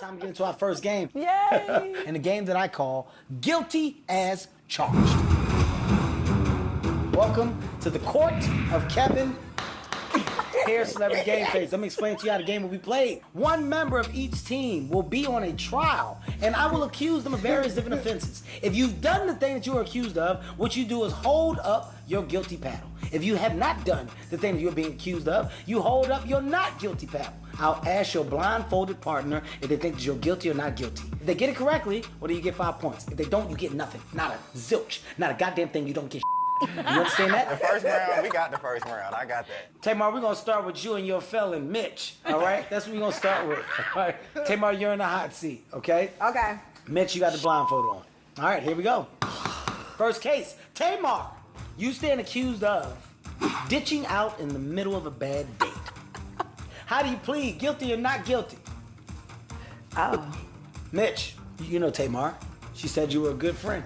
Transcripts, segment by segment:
Time to get into our first game. Yay! And the game that I call Guilty as Charged. Welcome to the court of Kevin. Hair Celebrity Game Face. Let me explain to you how the game will be played. One member of each team will be on a trial, and I will accuse them of various different offenses. If you've done the thing that you are accused of, what you do is hold up your guilty paddle. If you have not done the thing that you're being accused of, you hold up your not guilty paddle. I'll ask your blindfolded partner if they think that you're guilty or not guilty. If they get it correctly, well, then you get 5 points. If they don't, you get nothing. Not a zilch. Not a goddamn thing. You don't get. You understand that? The first round, we got the first round. I got that. Tamar, we're going to start with you and your felon, Mitch. All right? That's what we're going to start with. All right? Tamar, you're in the hot seat, okay? Okay. Mitch, you got the blindfold on. All right, here we go. First case. Tamar, you stand accused of ditching out in the middle of a bad date. How do you plead? Guilty or not guilty? Oh. Mitch, you know Tamar. She said you were a good friend.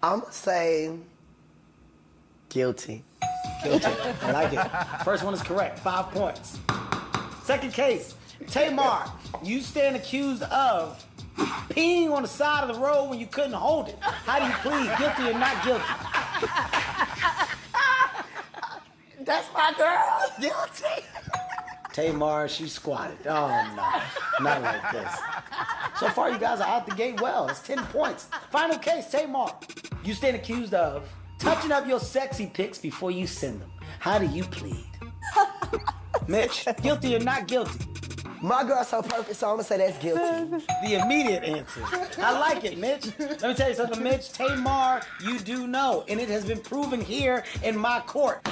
I'm gonna say guilty. Guilty. I like it. First one is correct. 5 points. Second case. Tamar, you stand accused of peeing on the side of the road when you couldn't hold it. How do you plead? Guilty or not guilty? That's my girl. Guilty. Tamar, she squatted. Oh, no. Not like this. So far, you guys are out the gate well. That's 10 points. Final case, Tamar. You stand accused of touching up your sexy pics before you send them. How do you plead? Mitch, guilty or not guilty? My girl's so perfect, so I'm gonna say that's guilty. The immediate answer. I like it, Mitch. Let me tell you something, Mitch. Tamar, you do know, and it has been proven here in my court.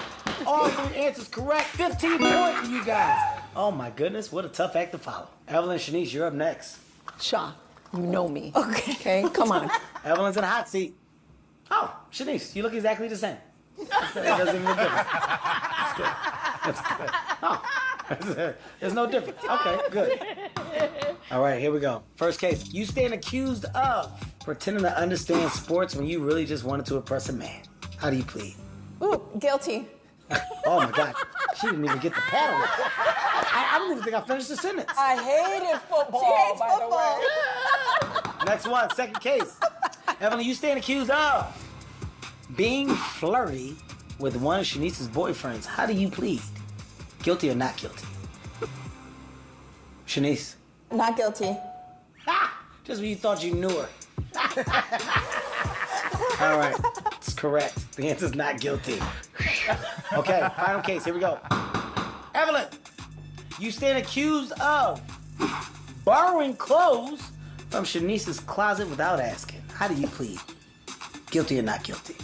All 3 answers correct. 15 points for you guys. Oh my goodness, what a tough act to follow. Evelyn, Shanice, you're up next. Shaw, you know me. Okay, come on. Evelyn's in the hot seat. Oh, Shanice, you look exactly the same. It doesn't even look different. That's good. That's good. Oh, there's no difference. Okay, good. All right, here we go. First case. You stand accused of pretending to understand sports when you really just wanted to impress a man. How do you plead? Ooh, guilty. Oh my God, she didn't even get the paddle. I don't even think I finished the sentence. I hated football. She hates football. Next one, second case. Evelyn, you stand accused of being flirty with one of Shanice's boyfriends. How do you plead? Guilty or not guilty? Shanice. Not guilty. Ah, just when you thought you knew her. All right, it's correct. The answer's not guilty. Okay, final case, here we go. Evelyn, you stand accused of borrowing clothes from Shanice's closet without asking. How do you plead? Guilty or not guilty?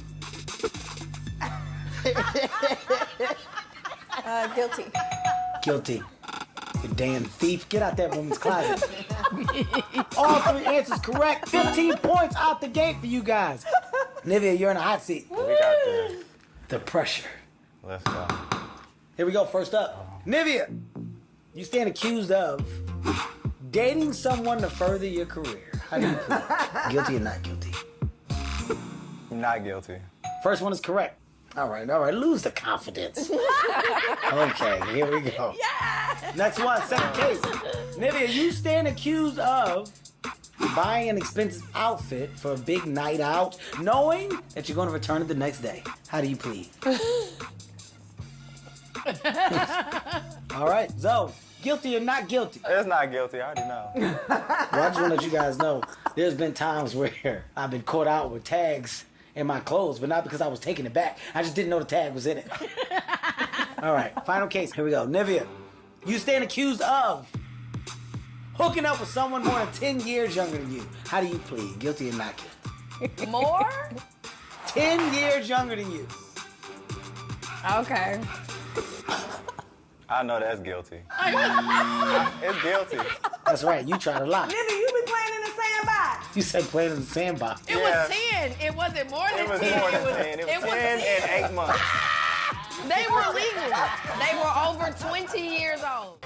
Guilty. Guilty. You damn thief. Get out that woman's closet. All 3 answers correct. 15 points out the gate for you guys. Nivea, you're in a hot seat. We got this. The pressure. Let's go. Here we go, first up. Nivea, you stand accused of dating someone to further your career. How do you plead? Guilty or not guilty? Not guilty. First one is correct. All right, lose the confidence. Okay, here we go. Yeah. Next one, second case. Nivea, you stand accused of buying an expensive outfit for a big night out, knowing that you're going to return it the next day. How do you plead? All right, Zoe, guilty or not guilty? It's not guilty. I already know. Well, I just want to let you guys know, there's been times where I've been caught out with tags in my clothes, but not because I was taking it back. I just didn't know the tag was in it. All right, final case. Here we go. Nivea, you stand accused of hooking up with someone more than 10 years younger than you. How do you plead? Guilty or not guilty? More? 10 years younger than you. Okay. I know that's guilty. It's guilty. That's right, you tried a lot. Nigga, you be playing in the sandbox. You said playing in the sandbox. It was 10. It wasn't more than 10. It was more than 10. It was 10 and 8 months. They were legal. They were over 20 years old.